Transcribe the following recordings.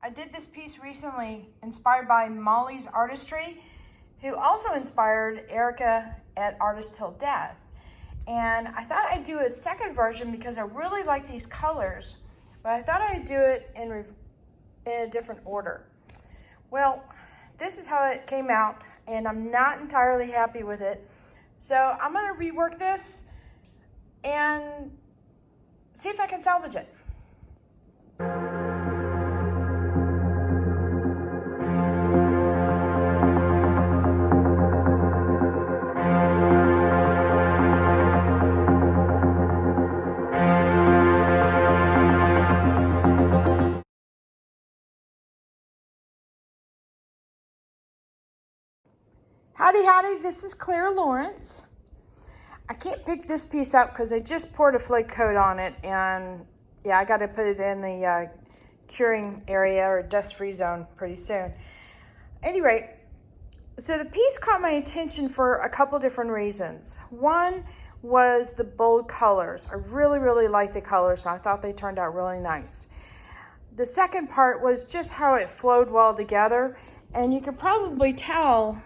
I did this piece recently inspired by Molly's artistry, who also inspired Erica at Artist Till Death. And I thought I'd do a second version because I really like these colors, but I thought I'd do it in a different order. Well, this is how it came out, and I'm not entirely happy with it. So I'm gonna rework this and see if I can salvage it. Howdy Howdy, this is Clara Lawrence. I can't pick this piece up because I just poured a flake coat on it, and yeah, I got to put it in the curing area or dust-free zone pretty soon. Anyway, so the piece caught my attention for a couple different reasons. One was the bold colors. I really like the colors, and I thought they turned out really nice. The second part was just how it flowed well together, and you could probably tell,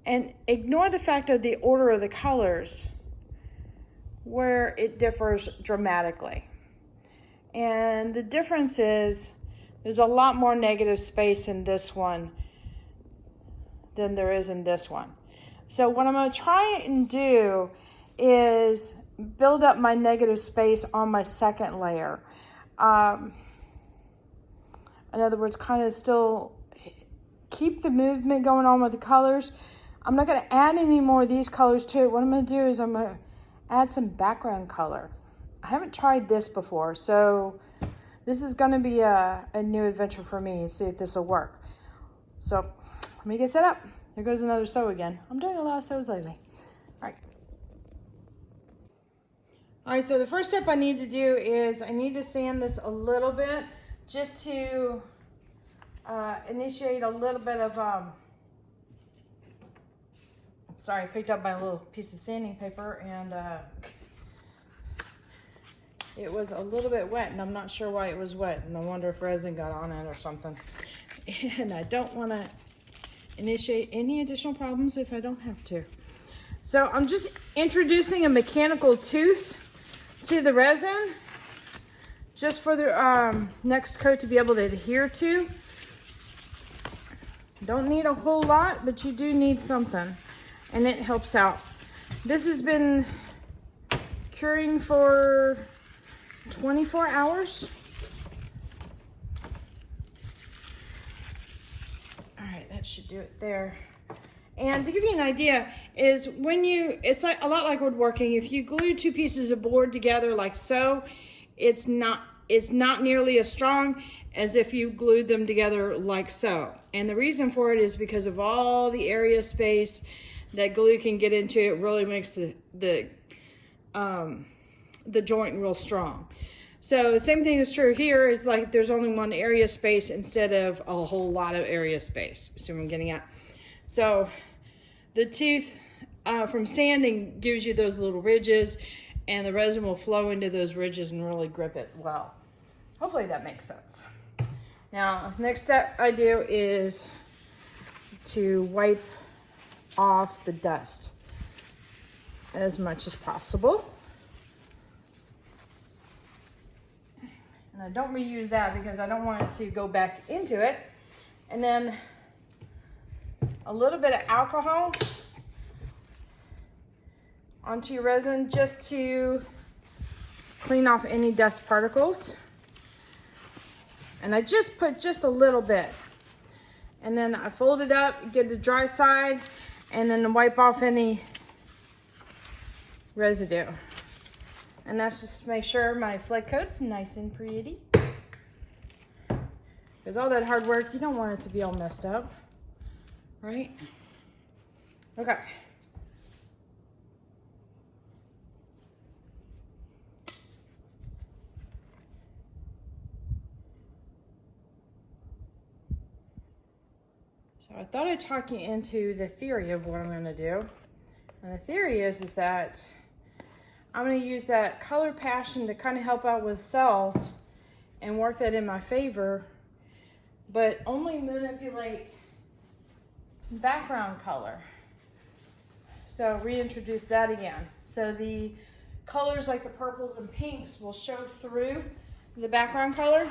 and ignore the fact of the order of the colors, where it differs dramatically. And the difference is there's a lot more negative space in this one than there is in this one. So what I'm going to try and do is build up my negative space on my second layer. In other words, kind of still keep the movement going on with the colors. I'm not going to add any more of these colors to it. What I'm going to do is I'm going to add some background color. I haven't tried this before, so this is going to be a new adventure for me. See if this will work. So let me get set up. There goes another sew again. I'm doing a lot of sews lately. All right, so the first step I need to do is I need to sand this a little bit just to initiate a little bit of sorry, I picked up my little piece of sanding paper, and it was a little bit wet, and I'm not sure why it was wet, and I wonder if resin got on it or something. And I don't want to initiate any additional problems if I don't have to. So I'm just introducing a mechanical tooth to the resin, just for the next coat to be able to adhere to. Don't need a whole lot, but you do need something, and it helps out. This has been curing for 24 hours. All right, that should do it there. And to give you an idea is it's like a lot like woodworking. If you glue two pieces of board together like so, it's not nearly as strong as if you glued them together like so. And the reason for it is because of all the area space that glue can get into. It really makes the joint real strong. So same thing is true here. It's like there's only one area space instead of a whole lot of area space. See what I'm getting at? So the tooth from sanding gives you those little ridges, and the resin will flow into those ridges and really grip it well. Hopefully that makes sense. Now, next step I do is to wipe off the dust as much as possible. And I don't reuse that because I don't want it to go back into it. And then a little bit of alcohol onto your resin just to clean off any dust particles. And I just put just a little bit. And then I fold it up, get the dry side, and then wipe off any residue. And that's just to make sure my flake coat's nice and pretty. Because all that hard work, you don't want it to be all messed up, right? Okay. So I thought I'd talk you into the theory of what I'm going to do. And the theory is that I'm going to use that color passion to kind of help out with cells and work that in my favor but only manipulate background color. So reintroduce that again. So the colors like the purples and pinks will show through the background color.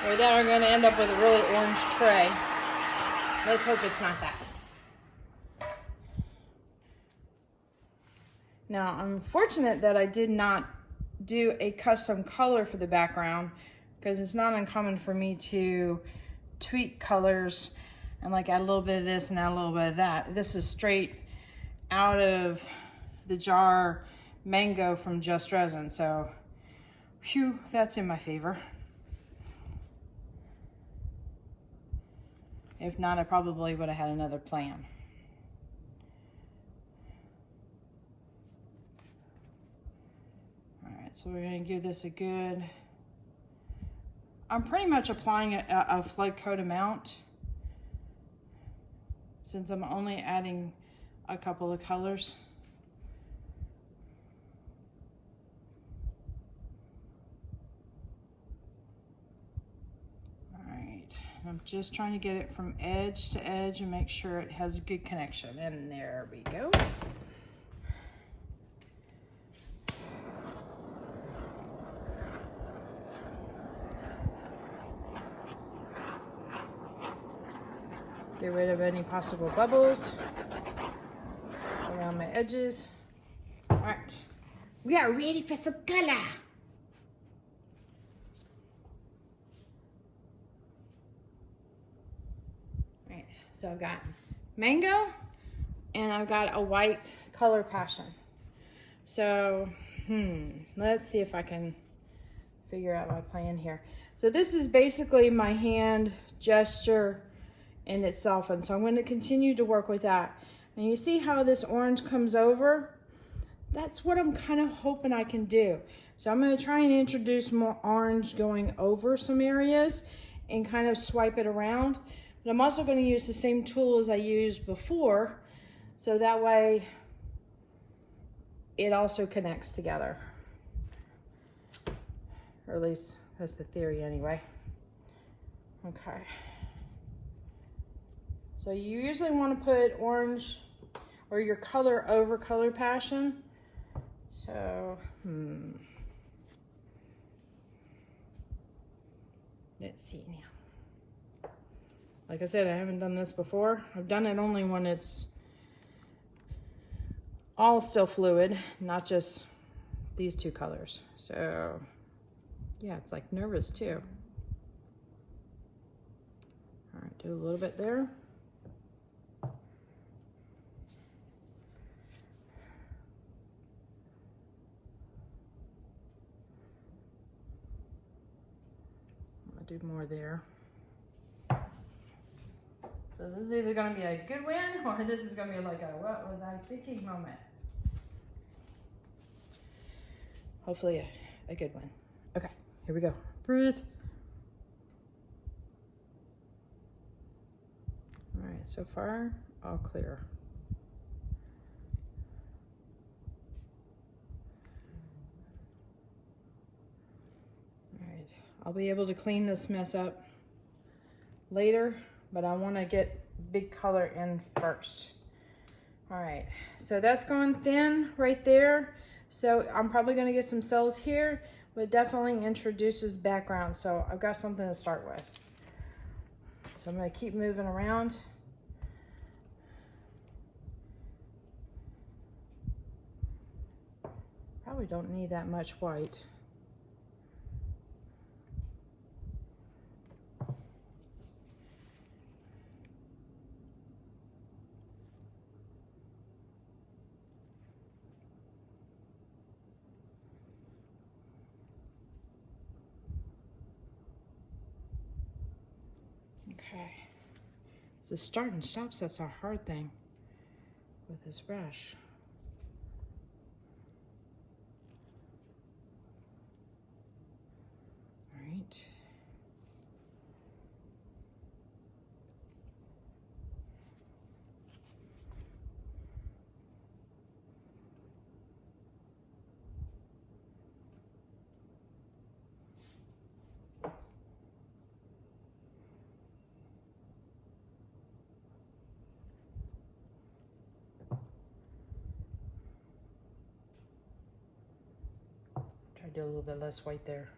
Or then we're going to end up with a really orange tray. Let's hope it's not that. Now, I'm fortunate that I did not do a custom color for the background, because it's not uncommon for me to tweak colors and like add a little bit of this and add a little bit of that. This is straight out of the jar mango from Just Resin, so phew, that's in my favor. If not, I probably would have had another plan. All right, so we're gonna give this a good, I'm pretty much applying a flood coat amount since I'm only adding a couple of colors. I'm just trying to get it from edge to edge and make sure it has a good connection. And there we go. Get rid of any possible bubbles around my edges. All right, we are ready for some color. So I've got mango and I've got a white color passion. So, let's see if I can figure out my plan here. So this is basically my hand gesture in itself. And so I'm going to continue to work with that. And you see how this orange comes over? That's what I'm kind of hoping I can do. So I'm going to try and introduce more orange going over some areas and kind of swipe it around. But I'm also going to use the same tool as I used before, so that way it also connects together. Or at least that's the theory anyway. Okay. So you usually want to put orange or your color over color passion. So, let's see now. Like I said, I haven't done this before. I've done it only when it's all still fluid, not just these two colors. So yeah, it's like nervous too. All right, do a little bit there. I'll do more there. So this is either going to be a good win or this is going to be like a what was I thinking moment. Hopefully a good one. Okay, here we go. Breathe. All right, so far all clear. All right, I'll be able to clean this mess up later, but I want to get big color in first. All right, so that's going thin right there. So I'm probably going to get some cells here, but definitely introduces background. So I've got something to start with. So I'm going to keep moving around. Probably don't need that much white. Okay, so start and stops, that's a hard thing with this brush. All right. Probably do a little bit less white there.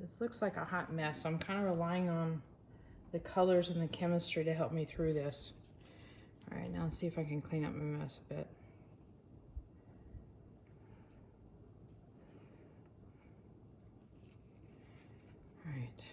This looks like a hot mess. So I'm kind of relying on the colors and the chemistry to help me through this. All right, now let's see if I can clean up my mess a bit. All right.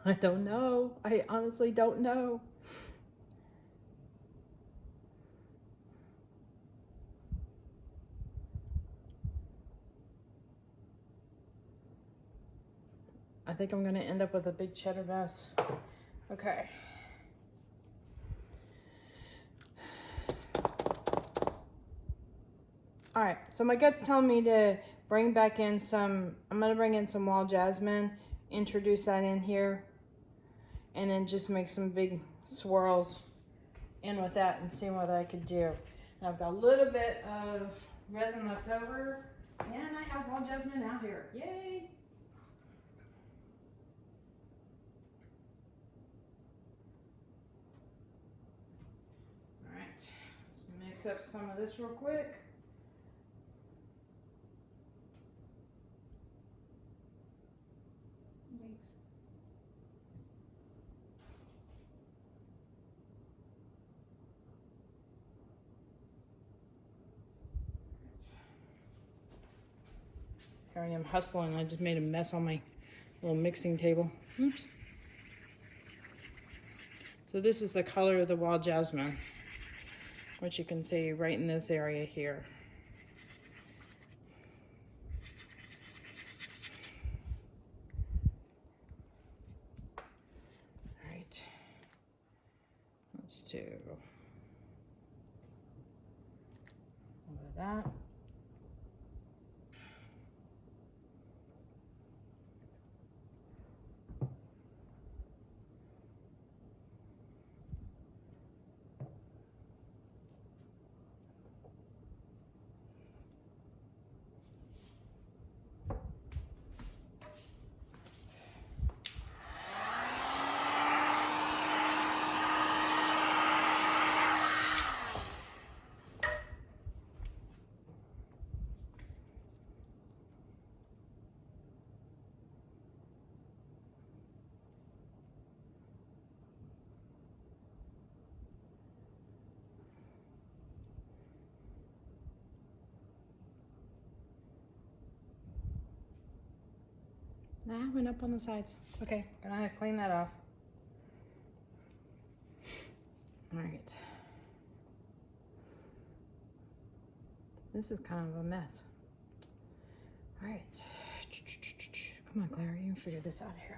I don't know. I honestly don't know. I think I'm gonna end up with a big cheddar mess. Okay. All right, so my gut's telling me to bring back in some, I'm gonna bring in some wild jasmine, introduce that in here, and then just make some big swirls in with that and see what I could do. And I've got a little bit of resin left over, and I have wild jasmine out here. Yay! All right, let's mix up some of this real quick. Thanks. Here I am hustling. I just made a mess on my little mixing table. Oops. So this is the color of the wild jasmine, which you can see right in this area here. All right, let's do a little bit of that. Nah, I went up on the sides. Okay, gonna clean that off. All right. This is kind of a mess. All right. Come on, Clara, you can figure this out here.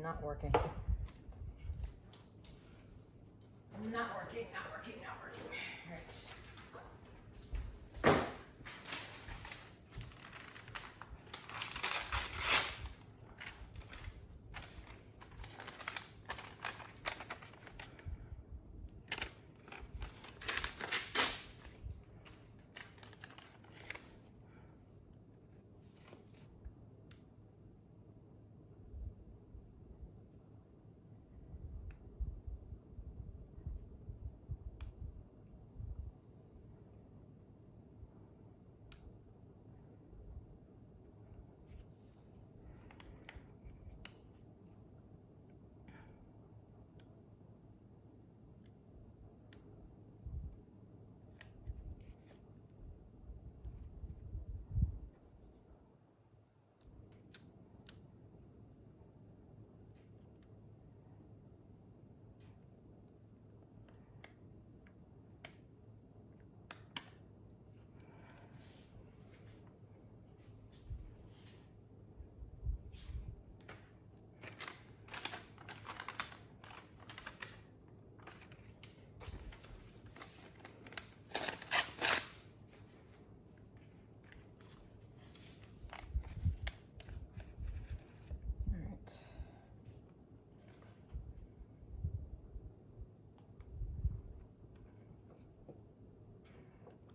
Not working. Not working, not working, not working. All right.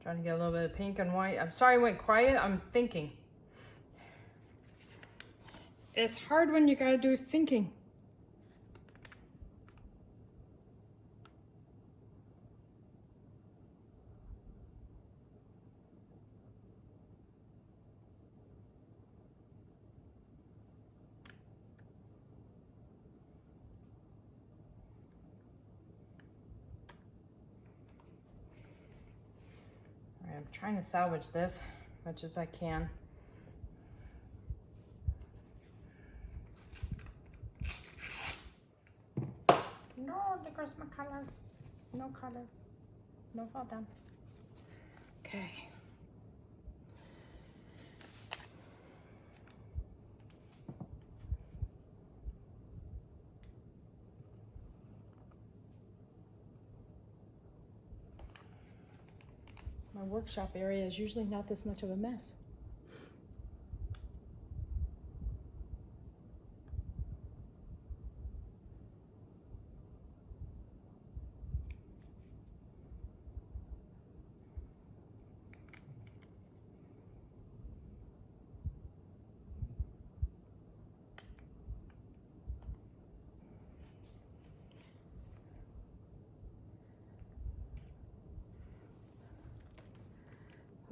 Trying to get a little bit of pink and white. I'm sorry I went quiet, I'm thinking. It's hard when you gotta do thinking. All right, I'm trying to salvage this as much as I can. No, there goes my color. No color. No, well done. Okay. My workshop area is usually not this much of a mess.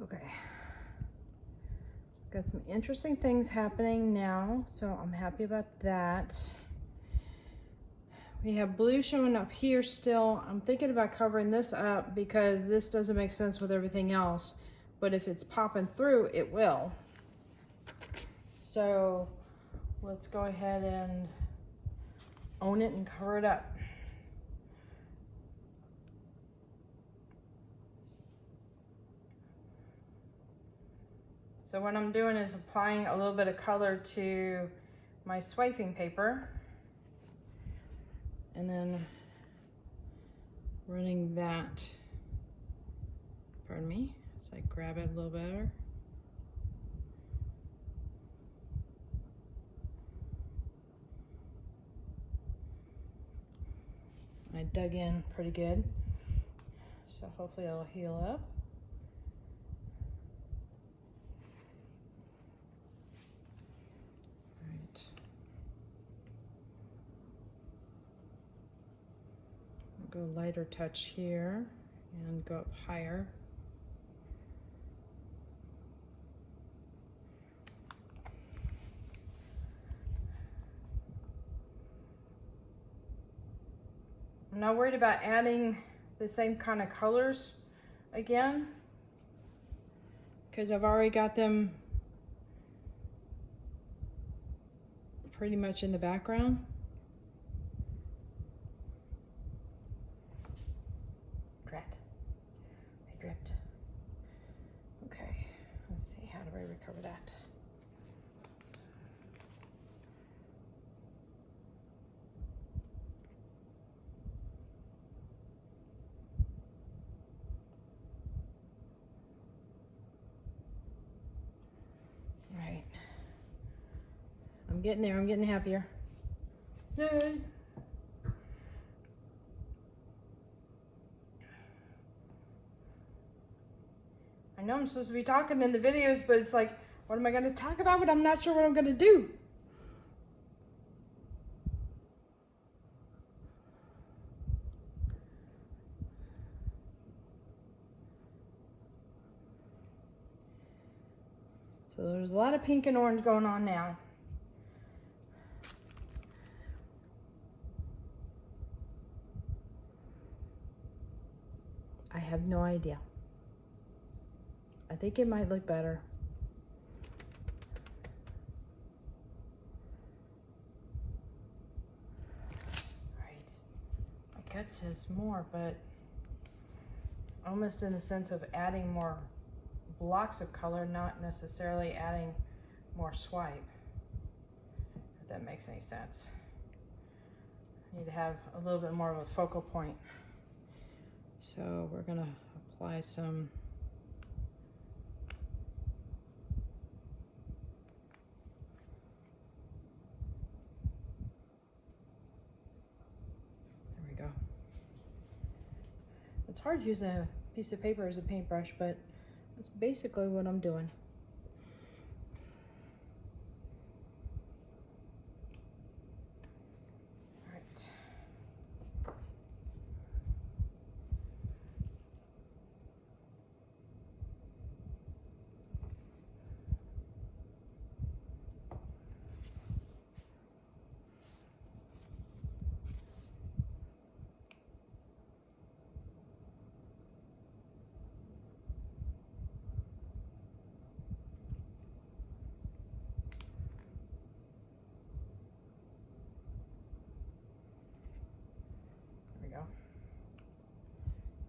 Okay. Got some interesting things happening now, so I'm happy about that. We have blue showing up here still. I'm thinking about covering this up because this doesn't make sense with everything else, but if it's popping through, it will. So let's go ahead and own it and cover it up. So what I'm doing is applying a little bit of color to my swiping paper and then running that, pardon me, as I grab it a little better. I dug in pretty good, so hopefully it'll heal up. Go lighter touch here and go up higher. I'm not worried about adding the same kind of colors again because I've already got them pretty much in the background. I dripped. Okay, let's see, how do I recover that? Right. I'm getting there, I'm getting happier. Yay! I know I'm supposed to be talking in the videos, but it's like, what am I going to talk about? But I'm not sure what I'm going to do. So there's a lot of pink and orange going on now. I have no idea. I think it might look better. Right. My gut says more, but almost in the sense of adding more blocks of color, not necessarily adding more swipe. If that makes any sense. I need to have a little bit more of a focal point. So we're gonna apply some It's hard using a piece of paper as a paintbrush, but that's basically what I'm doing. All right.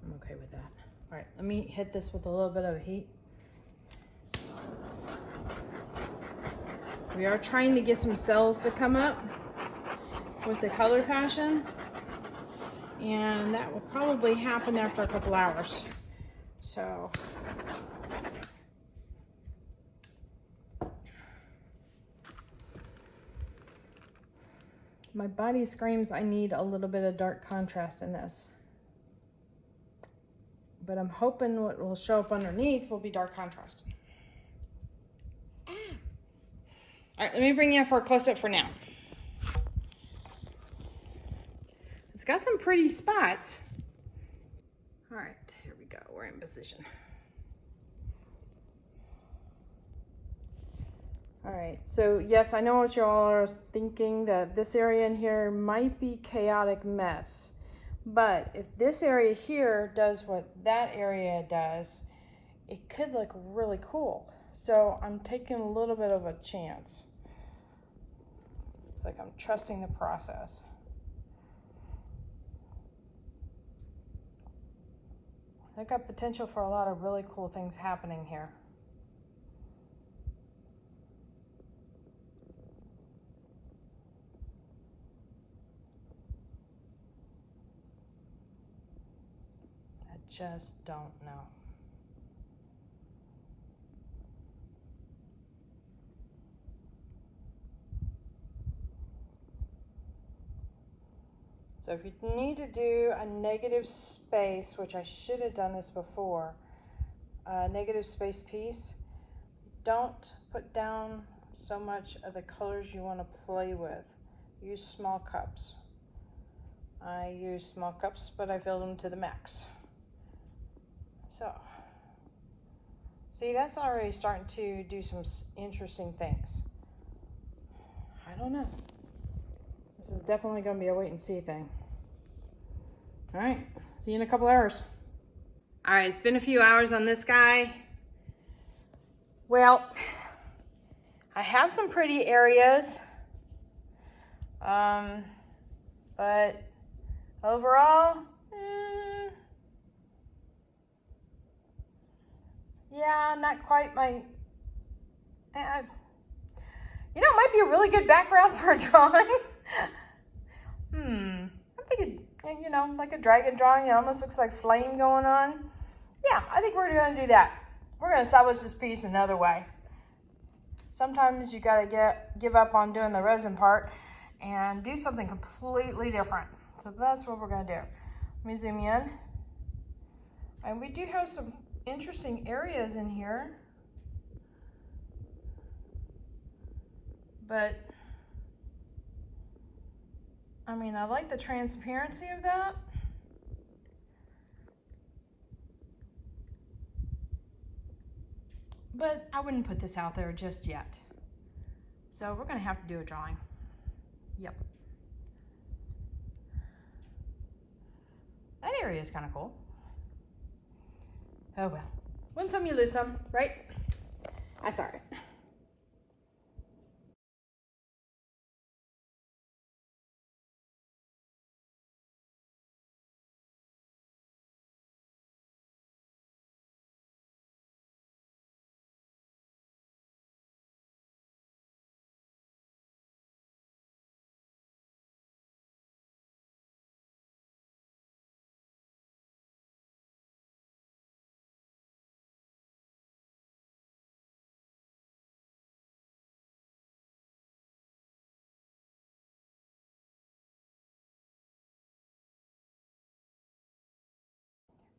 I'm okay with that. All right, let me hit this with a little bit of heat. We are trying to get some cells to come up with the color passion, and that will probably happen after a couple hours. So my body screams I need a little bit of dark contrast in this. But I'm hoping what will show up underneath will be dark contrast. All right, let me bring you in for a close-up for now. It's got some pretty spots. All right, here we go. We're in position. All right, so yes, I know what you all are thinking, that this area in here might be chaotic mess. But if this area here does what that area does, it could look really cool. So I'm taking a little bit of a chance. It's like I'm trusting the process. I've got potential for a lot of really cool things happening here. Just don't know. So if you need to do a negative space, which I should have done this before, a negative space piece, don't put down so much of the colors you want to play with. Use small cups. I use small cups, but I fill them to the max. So, see, that's already starting to do some interesting things. I don't know. This is definitely going to be a wait and see thing. All right, see you in a couple hours. All right, it's been a few hours on this guy. Well, I have some pretty areas, but overall, yeah, not quite my, you know, it might be a really good background for a drawing. I'm thinking, you know, like a dragon drawing. It almost looks like flame going on. Yeah, I think we're going to do that. We're going to salvage this piece another way. Sometimes you got to give up on doing the resin part and do something completely different. So that's what we're going to do. Let me zoom in. And we do have some interesting areas in here. But, I mean, I like the transparency of that. But I wouldn't put this out there just yet. So we're going to have to do a drawing. Yep. That area is kind of cool. Oh well. Win some, you lose some, right? That's all right.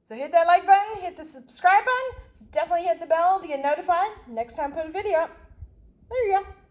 So hit that like button, hit the subscribe button, definitely hit the bell to get notified next time I put a video up. There you go.